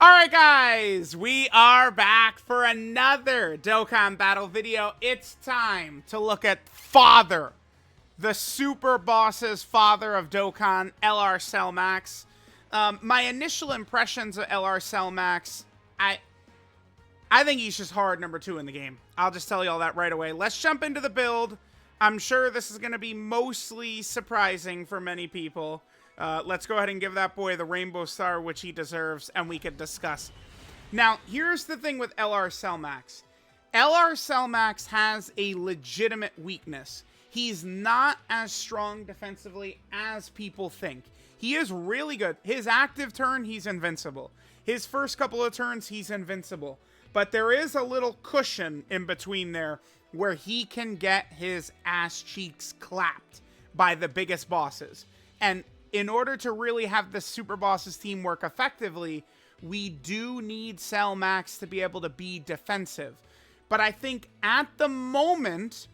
Alright guys, we are back for another Dokkan battle video. It's time to look at Father, the super boss's father of Dokkan, LR Cell Max. My initial impressions of LR Cell Max, I think he's just hard number 2 in the game. I'll just tell you all that right away. Let's jump into the build. I'm sure this is going to be mostly surprising for many people. Let's go ahead and give that boy the Rainbow Star, which he deserves, and we could discuss. Now, here's the thing with LR Cell Max. LR Cell Max has a legitimate weakness. He's not as strong defensively as people think. He is really good. His active turn, he's invincible. His first couple of turns, he's invincible. But there is a little cushion in between there where he can get his ass cheeks clapped by the biggest bosses. And in order to really have the Super Bosses team work effectively, we do need Cell Max to be able to be defensive. But I think at the moment,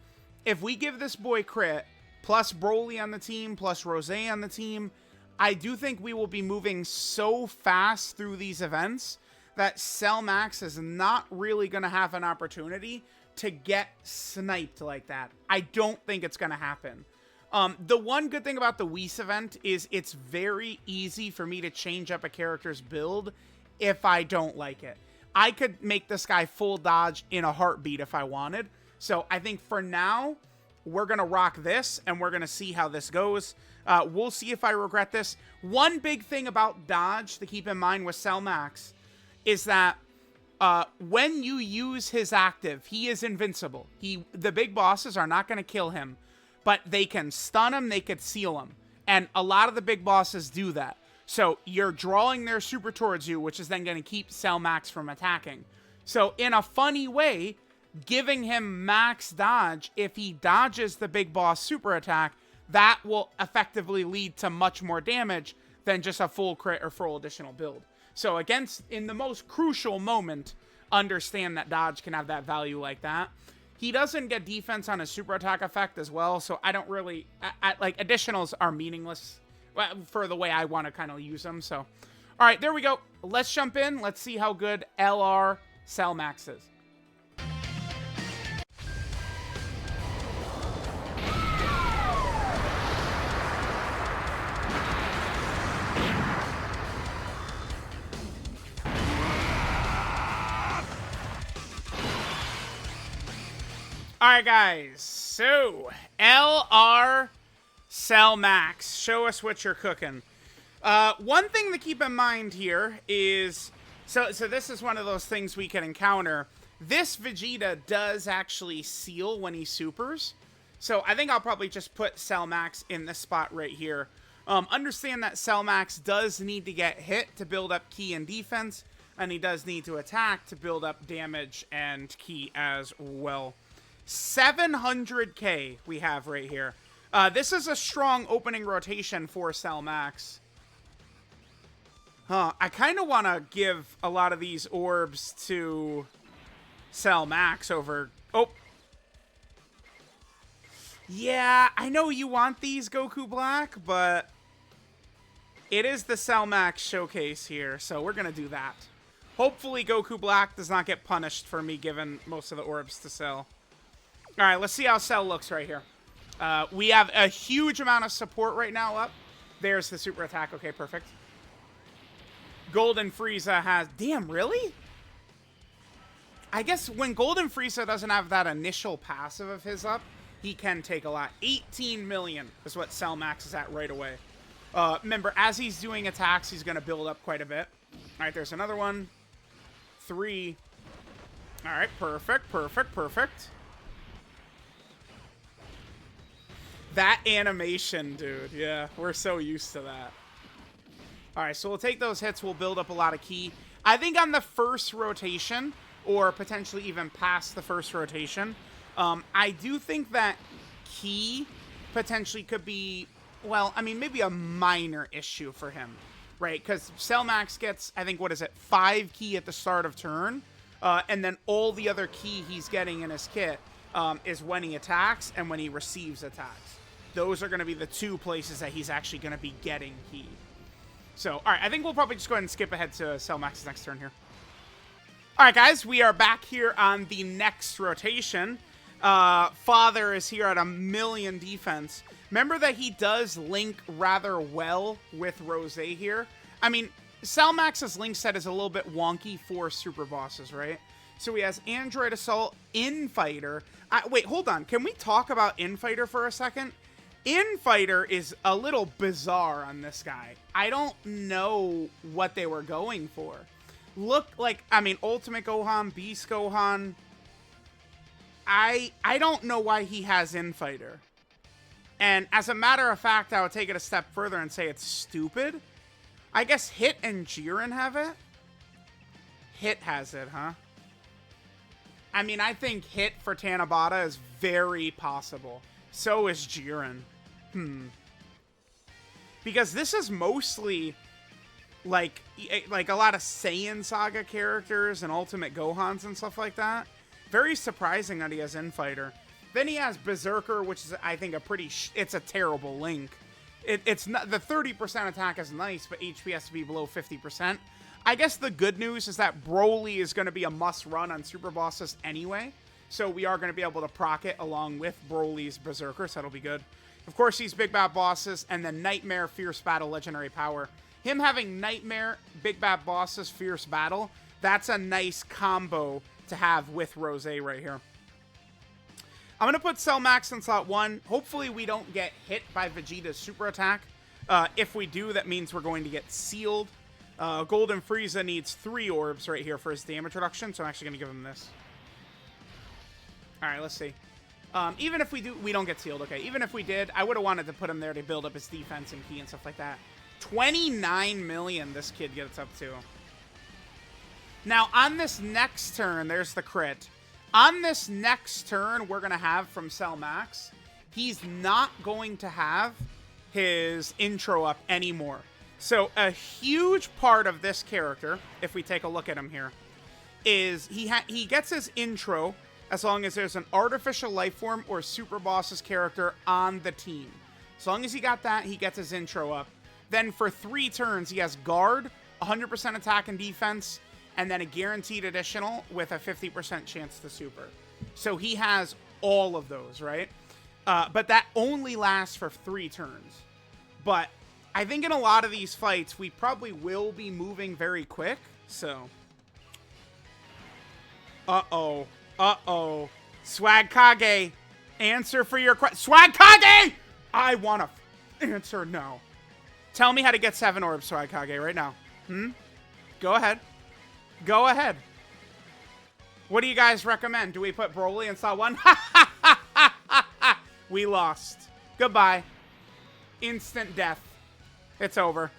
if we give this boy crit, plus Broly on the team, plus Rosé on the team, I do think we will be moving so fast through these events that Cell Max is not really going to have an opportunity to get sniped like that. I don't think it's going to happen. The one good thing about the Whis event is it's very easy for me to change up a character's build if I don't like it. I could make this guy full dodge in a heartbeat if I wanted. So I think for now, we're going to rock this and we're going to see how this goes. We'll see if I regret this. One big thing about dodge to keep in mind with Cell Max is that when you use his active, he is invincible. The big bosses are not going to kill him. But they can stun him, they could seal him. And a lot of the big bosses do that. So you're drawing their super towards you, which is then going to keep Cell Max from attacking. So in a funny way, giving him max dodge, if he dodges the big boss super attack, that will effectively lead to much more damage than just a full crit or full additional build. So in the most crucial moment, understand that dodge can have that value like that. He doesn't get defense on his super attack effect as well, so I don't really... like, additionals are meaningless for the way I want to kind of use them, so... Alright, there we go. Let's jump in. Let's see how good LR Cell Max is. Alright guys, so LR Cell Max, show us what you're cooking. One thing to keep in mind here is, so this is one of those things we can encounter. This Vegeta does actually seal when he supers, so I think I'll probably just put Cell Max in this spot right here. Understand that Cell Max does need to get hit to build up ki and defense, and he does need to attack to build up damage and ki as well. 700k we have right here. This is a strong opening rotation for Cell Max. I kind of want to give a lot of these orbs to Cell Max over... Oh. Yeah, I know you want these, Goku Black, but it is the Cell Max showcase here, so we're going to do that. Hopefully Goku Black does not get punished for me giving most of the orbs to Cell. Alright, let's see how Cell looks right here. We have a huge amount of support right now up. There's the super attack. Okay, perfect. Golden Frieza has... Damn, really? I guess when Golden Frieza doesn't have that initial passive of his up, he can take a lot. 18 million is what Cell Max is at right away. Remember, as he's doing attacks, he's going to build up quite a bit. Alright, there's another one. 3. Alright, perfect, perfect, perfect. That animation, dude. Yeah, we're so used to that. Alright, so we'll take those hits. We'll build up a lot of ki. I think on the first rotation, or potentially even past the first rotation, I do think that ki potentially could be, well, I mean, maybe a minor issue for him, right? Because Cell Max gets, I think, what is it, 5 ki at the start of turn, and then all the other ki he's getting in his kit is when he attacks and when he receives attacks. Those are going to be the 2 places that he's actually going to be getting ki. So, all right, I think we'll probably just go ahead and skip ahead to Cell Max's next turn here. All right, guys, we are back here on the next rotation. Father is here at 1,000,000 defense. Remember that he does link rather well with Rose here. I mean, Cell Max's link set is a little bit wonky for super bosses, right? So he has Android Assault, Infighter. Wait, hold on. Can we talk about Infighter for a second? Infighter is a little bizarre on this guy. I don't know what they were going for. Look like, I mean, Ultimate Gohan, Beast Gohan. I don't know why he has Infighter. And as a matter of fact, I would take it a step further and say it's stupid. I guess Hit and Jiren have it? Hit has it, huh? I mean, I think Hit for Tanabata is very possible. So is Jiren. Because this is mostly like a lot of Saiyan Saga characters and Ultimate Gohans and stuff like that. Very surprising that he has Infighter. Then he has Berserker, which is, I think, it's a terrible link. It's not, the 30% attack is nice, but HP has to be below 50%. I guess the good news is that Broly is going to be a must-run on super bosses anyway. So we are going to be able to proc it along with Broly's Berserker, so that'll be good. Of course, these Big Bad Bosses, and then Nightmare, Fierce Battle, Legendary Power. Him having Nightmare, Big Bad Bosses, Fierce Battle, that's a nice combo to have with Rose right here. I'm going to put Cell Max in slot 1. Hopefully we don't get hit by Vegeta's super attack. If we do, that means we're going to get sealed. Golden Frieza needs 3 orbs right here for his damage reduction, so I'm actually going to give him this. Alright, let's see. Even if we do, we don't get sealed. Okay, even if we did, I would have wanted to put him there to build up his defense and key and stuff like that. 29 million this kid gets up to. Now, on this next turn, there's the crit. On this next turn we're going to have from Cell Max, he's not going to have his intro up anymore. So a huge part of this character, if we take a look at him here, is he gets his intro as long as there's an artificial life form or super boss's character on the team. As long as he got that, he gets his intro up. Then for 3 turns, he has guard, 100% attack and defense, and then a guaranteed additional with a 50% chance to super. So he has all of those, right? But that only lasts for 3 turns. But I think in a lot of these fights, we probably will be moving very quick, so... Uh-oh. Uh-oh. Swag Kage, answer for your question. Swag Kage! I want to answer now. Tell me how to get 7 orbs, Swag Kage, right now. Go ahead. Go ahead. What do you guys recommend? Do we put Broly in slot 1? We lost. Goodbye. Instant death. It's over.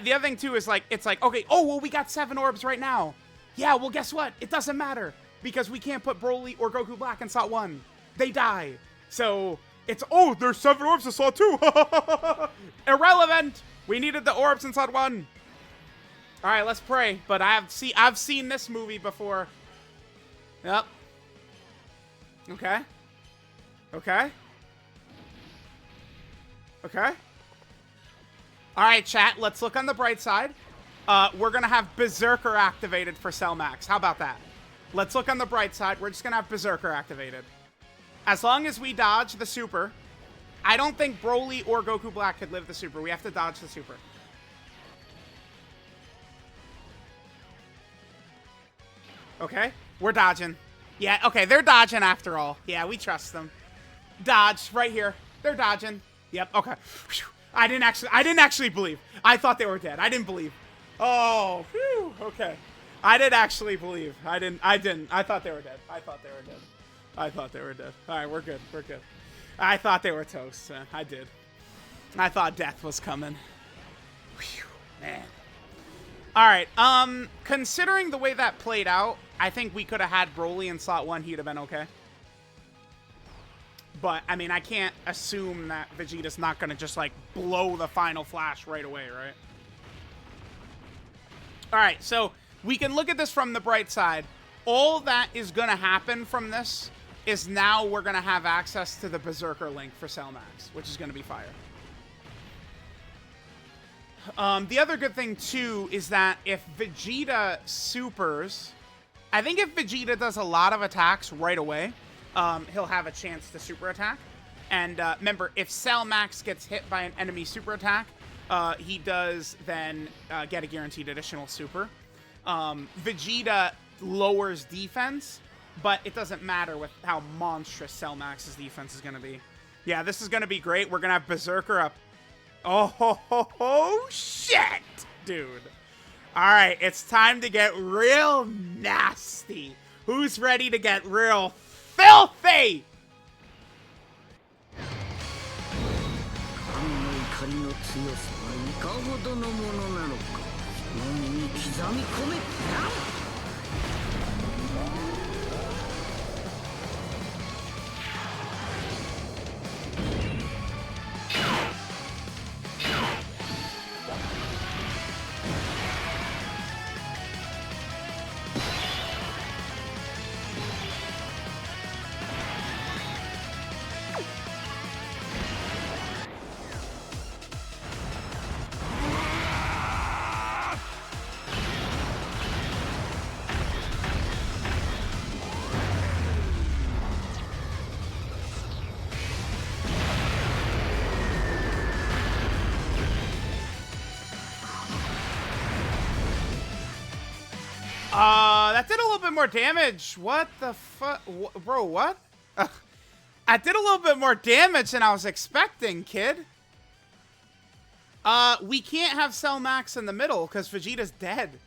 The other thing, too, is like, it's like, okay, oh, well, we got 7 orbs right now. Yeah, well, guess what? It doesn't matter. Because we can't put Broly or Goku Black in slot 1. They die. So, it's, oh, there's 7 orbs in slot 2. Irrelevant. We needed the orbs in slot 1. All right, let's pray. But I've seen this movie before. Yep. Okay. Okay. Okay. All right, chat. Let's look on the bright side. We're going to have Berserker activated for Cell Max. How about that? Let's look on the bright side. We're just going to have Berserker activated. As long as we dodge the super. I don't think Broly or Goku Black could live the super. We have to dodge the super. Okay. We're dodging. Yeah, okay. They're dodging after all. Yeah, we trust them. Dodge. Right here. They're dodging. Yep. Okay. I didn't actually believe. I thought they were dead. I didn't believe. Oh, whew, okay. I did actually believe. I didn't. I thought they were dead. I thought they were dead. I thought they were dead. All right, we're good. We're good. I thought they were toast. I did. I thought death was coming. Whew, man. All right. Considering the way that played out, I think we could have had Broly in slot 1. He'd have been okay. But, I mean, I can't assume that Vegeta's not going to just, like, blow the final flash right away, right? All right, so we can look at this from the bright side. All that is going to happen from this is now we're going to have access to the Berserker link for Cell Max, which is going to be fire. The other good thing, too, is that if Vegeta supers... I think if Vegeta does a lot of attacks right away, he'll have a chance to super attack. And remember, if Cell Max gets hit by an enemy super attack, he does then get a guaranteed additional super. Vegeta lowers defense, but it doesn't matter with how monstrous Cell Max's defense is going to be. Yeah, this is going to be great. We're going to have Berserker up. Oh, shit, dude. All right, it's time to get real nasty. Who's ready to get real filthy? That did a little bit more damage. What the fuck? Bro, what? I did a little bit more damage than I was expecting, kid. We can't have Cell Max in the middle because Vegeta's dead.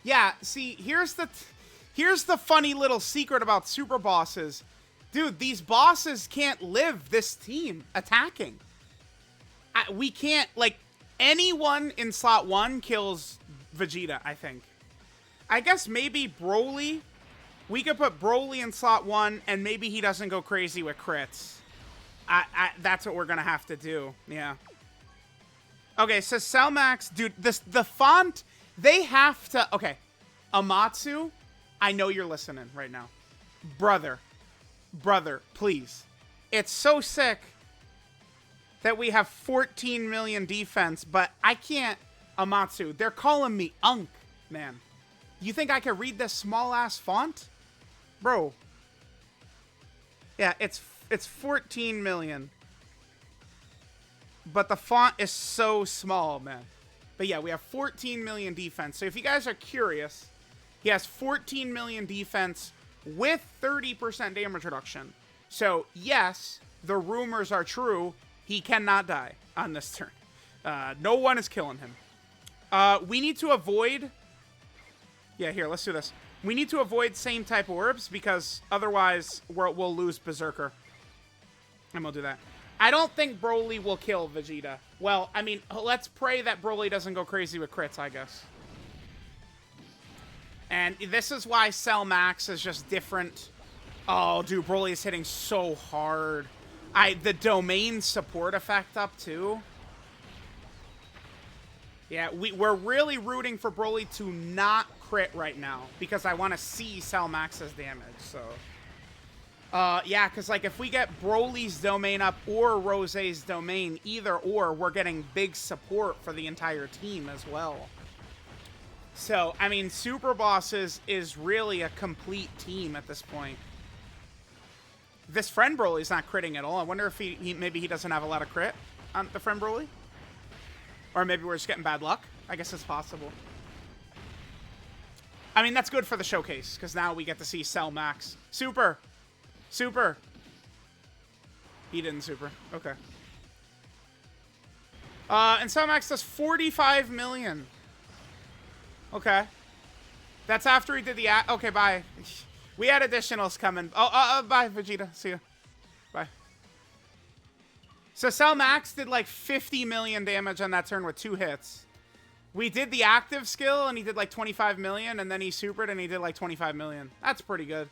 Yeah, see, here's the funny little secret about super bosses. Dude, these bosses can't live this team attacking. We can't, like, anyone in slot 1 kills Vegeta, I think. I guess maybe Broly. We could put Broly in slot 1, and maybe he doesn't go crazy with crits. That's what we're going to have to do. Yeah. Okay, so Cell Max, dude, the font, they have to... Okay, Amatsu, I know you're listening right now. Brother, please. It's so sick that we have 14 million defense, but I can't... Amatsu, they're calling me Unk, man. You think I can read this small-ass font? Bro. Yeah, it's 14 million. But the font is so small, man. But yeah, we have 14 million defense. So if you guys are curious, he has 14 million defense with 30% damage reduction. So yes, the rumors are true. He cannot die on this turn. No one is killing him. We need to avoid... Yeah, here, let's do this. We need to avoid same type orbs because otherwise we'll lose Berserker. And we'll do that. I don't think Broly will kill Vegeta. Well, I mean, let's pray that Broly doesn't go crazy with crits, I guess. And this is why Cell Max is just different. Oh, dude, Broly is hitting so hard. The domain support effect up, too. Yeah, we're really rooting for Broly to not crit right now because I want to see Cell Max's damage, so... yeah, because, like, if we get Broly's domain up or Rose's domain, either or, we're getting big support for the entire team as well. So, I mean, Super Bosses is really a complete team at this point. This friend Broly's not critting at all. I wonder if maybe he doesn't have a lot of crit on the friend Broly. Or maybe we're just getting bad luck. I guess it's possible. I mean, that's good for the showcase, because now we get to see Cell Max. Super! Super! He didn't super. Okay. And Cell Max does 45 million. Okay. That's after he did the... Okay, bye. We had additionals coming. Oh, bye, Vegeta. See ya. Bye. So Cell Max did like 50 million damage on that turn with 2 hits. We did the active skill, and he did like 25 million, and then he supered, and he did like 25 million. That's pretty good.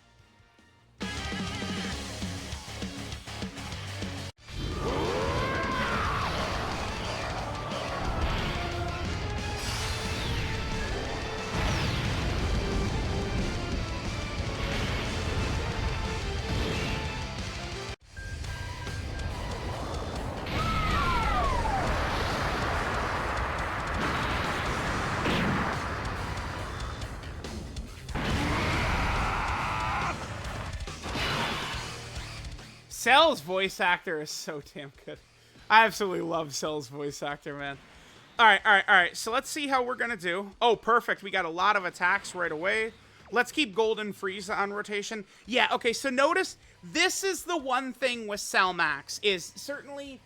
Cell's voice actor is so damn good. I absolutely love Cell's voice actor, man. All right. So let's see how we're going to do. Oh, perfect. We got a lot of attacks right away. Let's keep Golden Frieza on rotation. Yeah, okay, so notice this is the one thing with Cell Max is certainly...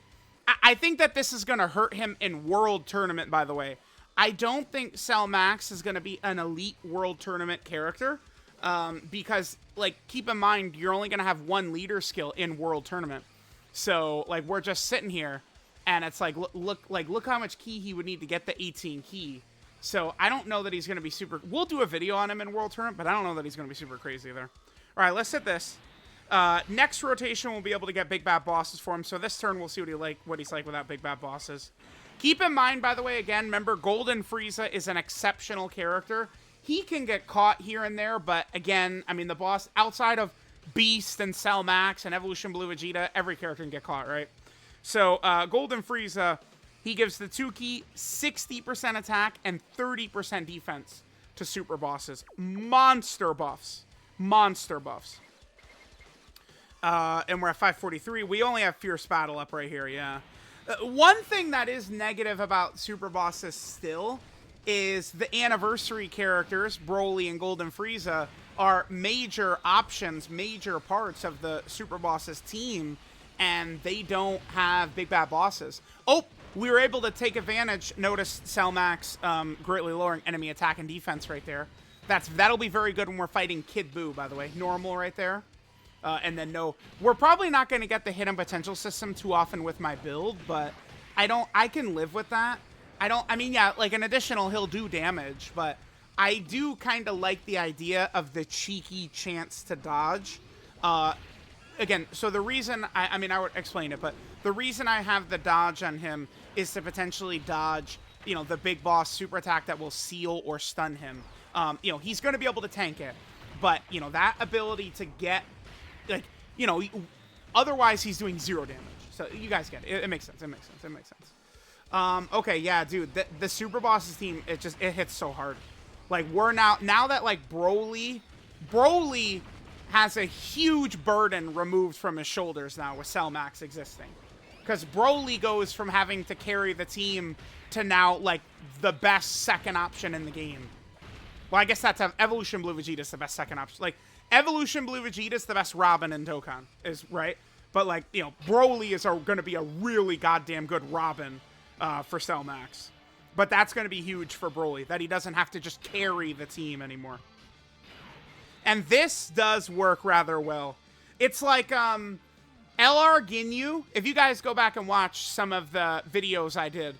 I think that this is going to hurt him in World Tournament, by the way. I don't think Cell Max is going to be an elite World Tournament character because, like, keep in mind, you're only going to have one leader skill in World Tournament. So, like, we're just sitting here, and it's like, look how much key he would need to get the 18 key. So, I don't know that he's going to be super... We'll do a video on him in World Tournament, but I don't know that he's going to be super crazy there. All right, let's hit this. Next rotation, we'll be able to get big bad bosses for him. So this turn, we'll see what he's like without big bad bosses. Keep in mind, by the way, again, remember, Golden Frieza is an exceptional character. He can get caught here and there, but again, I mean, the boss, outside of Beast and Cell Max and Evolution Blue Vegeta, every character can get caught, right? So, Golden Frieza, he gives the 2 key, 60% attack, and 30% defense to super bosses. Monster buffs. Monster buffs. And we're at 543. We only have Fierce Battle up right here, yeah. One thing that is negative about super bosses still is the anniversary characters, Broly and Golden Frieza, are major options, major parts of the super bosses team, and they don't have big bad bosses. Oh, we were able to take advantage. Notice Cell Max greatly lowering enemy attack and defense right there. That'll be very good when we're fighting Kid Buu, by the way. Normal right there. And then no, we're probably not going to get the hidden potential system too often with my build, but I can live with that. I mean, yeah, like an additional, he'll do damage, but I do kind of like the idea of the cheeky chance to dodge. Again, so the reason, I mean, I would explain it, but the reason I have the dodge on him is to potentially dodge, you know, the big boss super attack that will seal or stun him. You know, he's going to be able to tank it, but, you know, that ability to get, like, you know, otherwise he's doing 0 damage. So you guys get it. It makes sense. It makes sense. It makes sense. Okay, yeah, dude. The super bosses team, it hits so hard. Like, we're now that, like, Broly has a huge burden removed from his shoulders now with Cell Max existing. Because Broly goes from having to carry the team to now, like, the best second option in the game. Well, I guess that's Evolution Blue Vegeta is the best second option. Like, Evolution Blue Vegeta is the best Robin in Dokkan, is right. But, like, you know, Broly is going to be a really goddamn good Robin for Cell Max. But that's going to be huge for Broly, that he doesn't have to just carry the team anymore. And this does work rather well. It's like LR Ginyu. If you guys go back and watch some of the videos I did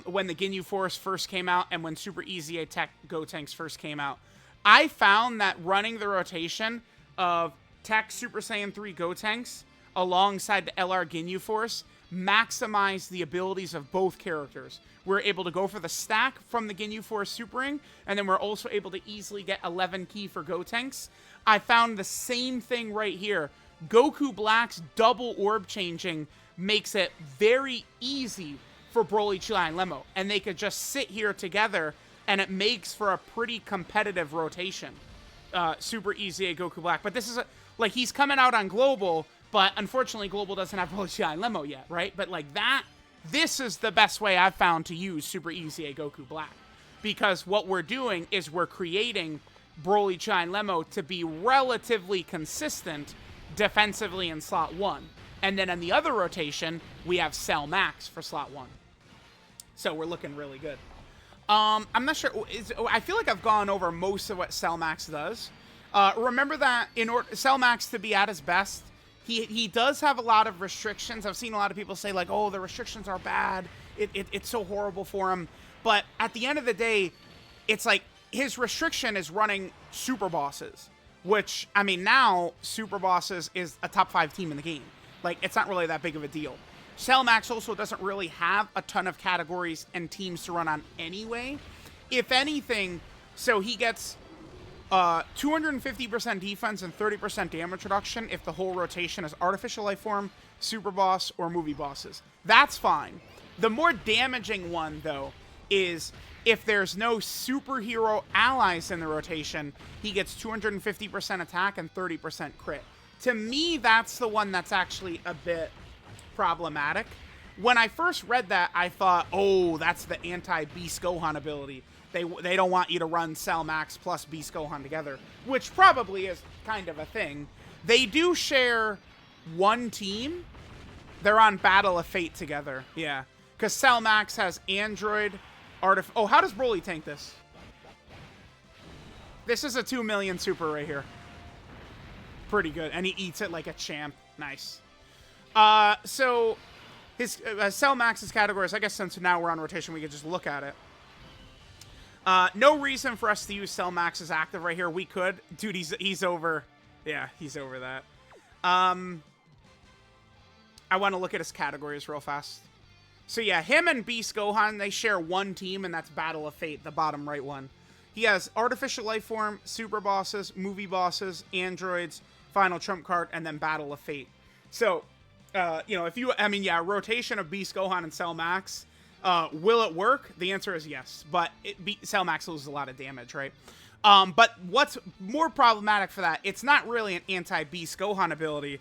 when the Ginyu Force first came out and when Super Easy Attack Gotenks first came out, I found that running the rotation of Tech Super Saiyan 3 Gotenks alongside the LR Ginyu Force maximized the abilities of both characters. We're able to go for the stack from the Ginyu Force Supering, and then we're also able to easily get 11 key for Gotenks. I found the same thing right here. Goku Black's double orb changing makes it very easy for Broly, Chilai, and Lemmo, and they could just sit here together, and it makes for a pretty competitive rotation. Super easy at Goku Black. But this is, like, he's coming out on Global, but unfortunately Global doesn't have Broly, Chilai, and Lemmo yet, right? But, like, this is the best way I've found to use Super Easy at Goku Black. Because what we're doing is we're creating Broly, Chilai, and Lemmo to be relatively consistent defensively in slot 1. And then in the other rotation, we have Cell Max for slot 1. So we're looking really good. I'm not sure. I feel like I've gone over most of what Cell Max does. Remember that in order Cell Max to be at his best, he does have a lot of restrictions. I've seen a lot of people say, like, oh, the restrictions are bad. It's so horrible for him. But at the end of the day, it's like his restriction is running super bosses, which, I mean, now super bosses is a top 5 team in the game. Like, it's not really that big of a deal. Cell Max also doesn't really have a ton of categories and teams to run on anyway. If anything, so he gets 250% defense and 30% damage reduction if the whole rotation is Artificial Life Form, Super Boss, or Movie Bosses. That's fine. The more damaging one, though, is if there's no superhero allies in the rotation, he gets 250% attack and 30% crit. To me, that's the one that's actually a bit problematic. When I first read that, I thought, oh, that's the anti-Beast Gohan ability. They don't want you to run Cell Max plus Beast Gohan together, which probably is kind of a thing. They do share one team. They're on Battle of Fate together, yeah. Because Cell Max has Android, oh, how does Broly tank this? This is a 2 million super right here. Pretty good, and he eats it like a champ. Nice. So his Cell Max's categories, I guess since now we're on rotation, we could just look at it. No reason for us to use Cell Max's active right here. We could. Dude, he's over. Yeah, he's over that. I want to look at his categories real fast. So yeah, him and Beast Gohan, they share one team, and that's Battle of Fate, the bottom right one. He has Artificial Life Form, Super Bosses, Movie Bosses, Androids, Final Trump Card, and then Battle of Fate. So, you know, yeah, rotation of Beast Gohan and Cell Max, will it work? The answer is yes, but Cell Max loses a lot of damage, right? But what's more problematic for that, it's not really an anti-Beast Gohan ability.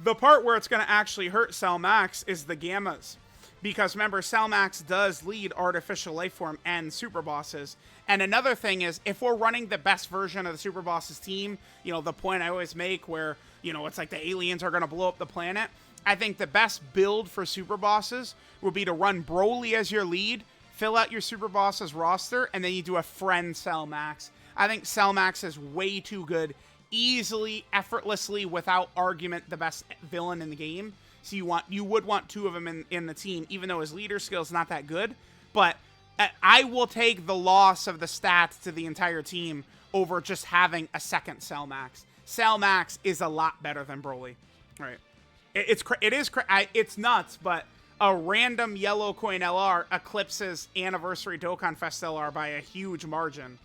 The part where it's going to actually hurt Cell Max is the Gammas. Because remember, Cell Max does lead Artificial Life Form and Super Bosses. And another thing is, if we're running the best version of the Super Bosses team, you know, the point I always make where, you know, it's like the aliens are going to blow up the planet. I think the best build for Super Bosses would be to run Broly as your lead, fill out your Super Bosses roster, and then you do a friend Cell Max. I think Cell Max is way too good, easily, effortlessly, without argument, the best villain in the game. So you would want two of them in the team, even though his leader skill is not that good. But I will take the loss of the stats to the entire team over just having a second Cell Max. Cell Max is a lot better than Broly, right? It's nuts, but a random yellow coin LR eclipses Anniversary Dokkan Fest LR by a huge margin.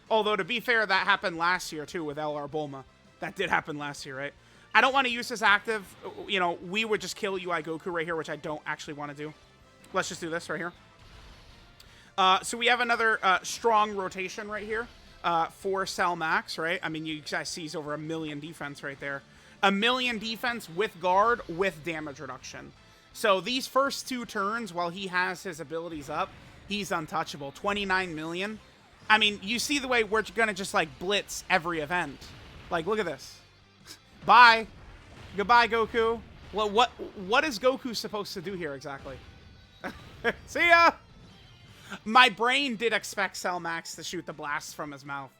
Although, to be fair, that happened last year, too, with LR Bulma. That did happen last year, right? I don't want to use this active. You know, we would just kill UI Goku right here, which I don't actually want to do. Let's just do this right here. So we have another strong rotation right here for Cell Max, right? I mean, you guys see he's over 1 million defense right there. 1 million defense with guard with damage reduction. So these first two turns, while he has his abilities up, he's untouchable. 29 million. I mean, you see the way we're going to just, like, blitz every event. Like, look at this. Bye. Goodbye, Goku. Well, what is Goku supposed to do here exactly? See ya! My brain did expect Cell Max to shoot the blast from his mouth.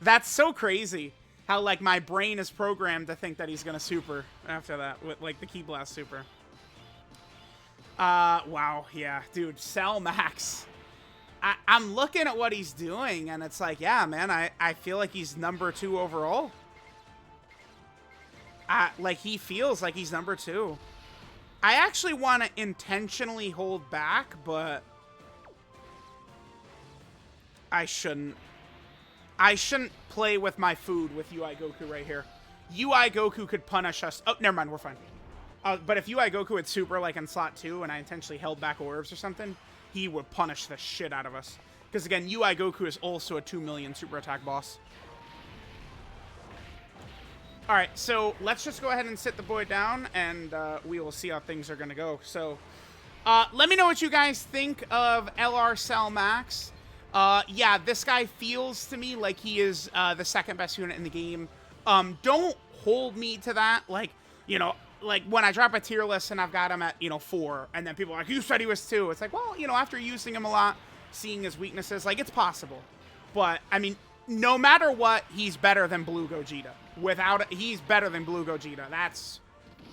That's so crazy how, like, my brain is programmed to think that he's gonna super after that with, like, the Ki Blast super. Wow, yeah. Dude, Cell Max. I'm looking at what he's doing, and it's like, yeah, man, I feel like he's number 2 overall. Like, he feels like he's number 2. I actually want to intentionally hold back, but I shouldn't. I shouldn't play with my food with UI Goku right here. UI Goku could punish us. Oh, never mind, we're fine. But if UI Goku had super, like, in slot 2, and I intentionally held back orbs or something, he would punish the shit out of us. Because, again, UI Goku is also a 2 million super attack boss. Alright, so let's just go ahead and sit the boy down, and we will see how things are going to go. So, let me know what you guys think of LR Cell Max. Yeah, this guy feels to me like he is the second best unit in the game. Don't hold me to that. Like, you know, like when I drop a tier list and I've got him at, you know, 4, and then people are like, you said he was 2. It's like, well, you know, after using him a lot, seeing his weaknesses, like, it's possible. But, I mean, no matter what, he's better than Blue Gogeta. He's better than Blue Gogeta. That's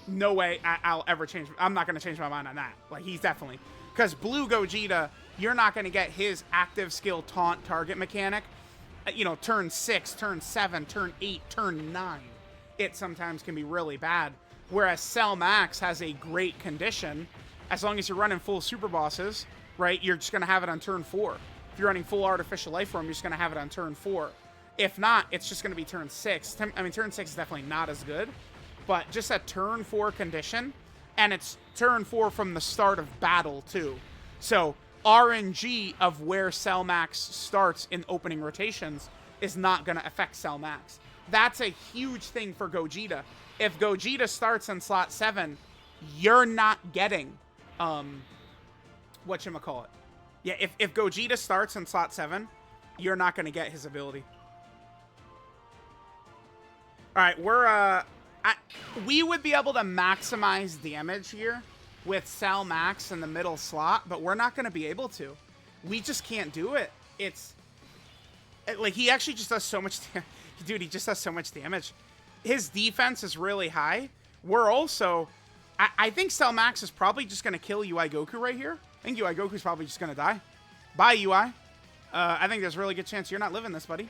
no way I'll ever change. I'm not going to change my mind on that. Like, he's definitely. Because Blue Gogeta, you're not going to get his active skill taunt target mechanic, you know, turn 6, turn 7, turn 8, turn 9. It sometimes can be really bad. Whereas Cell Max has a great condition. As long as you're running full super bosses, right, you're just going to have it on turn 4. If you're running full Artificial Life Form, you're just going to have it on turn 4. If not, it's just going to be turn 6. I mean, turn 6 is definitely not as good. But just a turn 4 condition, and it's turn 4 from the start of battle, too. So, RNG of where Cell Max starts in opening rotations is not going to affect Cell Max. that's a huge thing for Gogeta. If Gogeta starts in slot 7, you're not getting, whatchamacallit. Yeah, if Gogeta starts in slot 7, you're not going to get his ability. Alright, we would be able to maximize damage here with Cell Max in the middle slot, but we're not going to be able to. We just can't do it. Like, he actually just does so much damage. Dude, he just does so much damage. His defense is really high. We're also... I think Cell Max is probably just going to kill UI Goku right here. I think UI Goku's probably just going to die. Bye, UI. I think there's a really good chance you're not living this, buddy.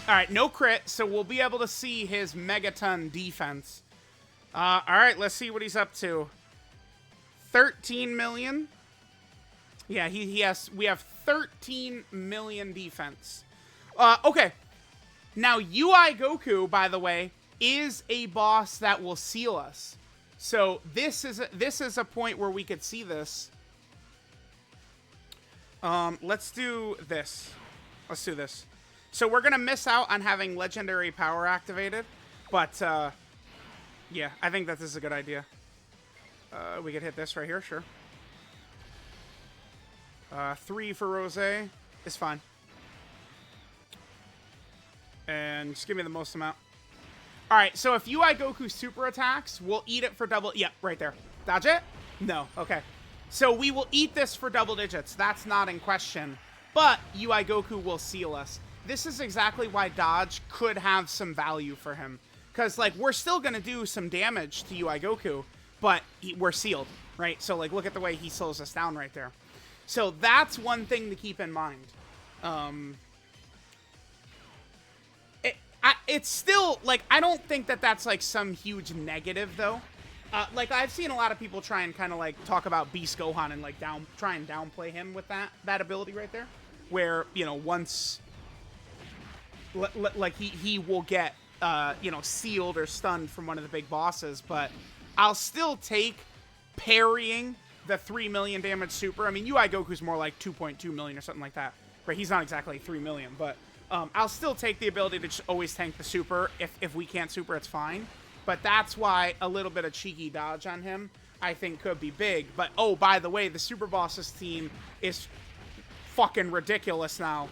All right, no crit, so we'll be able to see his Megaton defense. All right, let's see what he's up to. 13 million. Yeah, we have 13 million defense. Okay. Now, UI Goku, by the way, is a boss that will seal us. So this is a point where we could see this. Let's do this. Let's do this. So we're going to miss out on having legendary power activated, but yeah, I think that this is a good idea. We could hit this right here, sure. 3 for Rose is fine. And just give me the most amount. All right, so if UI Goku super attacks, we'll eat it for double... Yep, right there. Dodge it? No, okay. So we will eat this for double digits. That's not in question. But UI Goku will seal us. This is exactly why dodge could have some value for him. Because, like, we're still going to do some damage to UI Goku, but we're sealed, right? So, like, look at the way he slows us down right there. So that's one thing to keep in mind. It's still, like, I don't think that that's, like, some huge negative, though. Like, I've seen a lot of people try and kind of, like, talk about Beast Gohan and, like, try and downplay him with that ability right there. Where, you know, once... like, he will get, you know, sealed or stunned from one of the big bosses, but I'll still take parrying the 3 million damage super. I mean, UI Goku's more like 2.2 million or something like that, right? He's not exactly 3 million, but I'll still take the ability to just always tank the super. If we can't super, it's fine. But that's why a little bit of cheeky dodge on him, I think, could be big. But, oh, by the way, the Super Bosses team is fucking ridiculous now.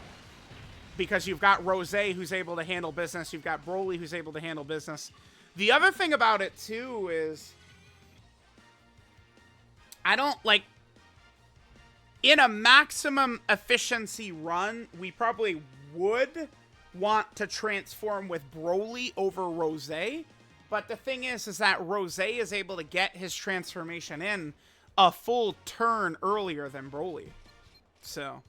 Because you've got Rose, who's able to handle business. You've got Broly, who's able to handle business. The other thing about it, too, is... I don't, like... In a maximum efficiency run, we probably would want to transform with Broly over Rose. But the thing is that Rose is able to get his transformation in a full turn earlier than Broly. So...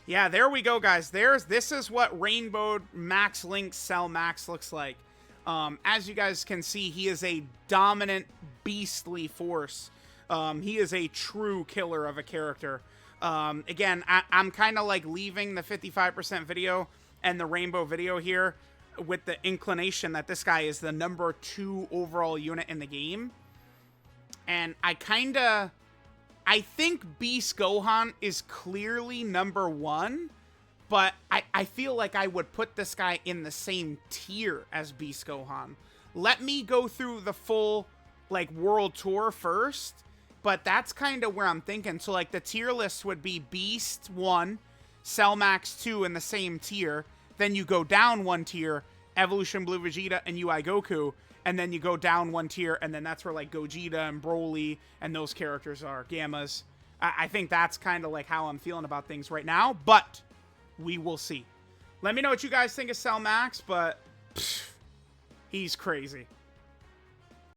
yeah, there we go, guys. This is what Rainbow Max Link Cell Max looks like. As you guys can see, he is a dominant, beastly force. He is a true killer of a character. Again, I'm kind of like leaving the 55% video and the Rainbow video here with the inclination that this guy is the number 2 overall unit in the game. And I think Beast Gohan is clearly number 1, but I feel like I would put this guy in the same tier as Beast Gohan. Let me go through the full, like, world tour first, but that's kind of where I'm thinking. So, like, the tier list would be Beast 1, Cell Max 2 in the same tier, then you go down 1 tier, Evolution Blue Vegeta and UI Goku, and then you go down 1 tier, and then that's where, like, Gogeta and Broly and those characters are, Gammas. I think that's kind of, like, how I'm feeling about things right now, but we will see. Let me know what you guys think of Cell Max, but pff, he's crazy.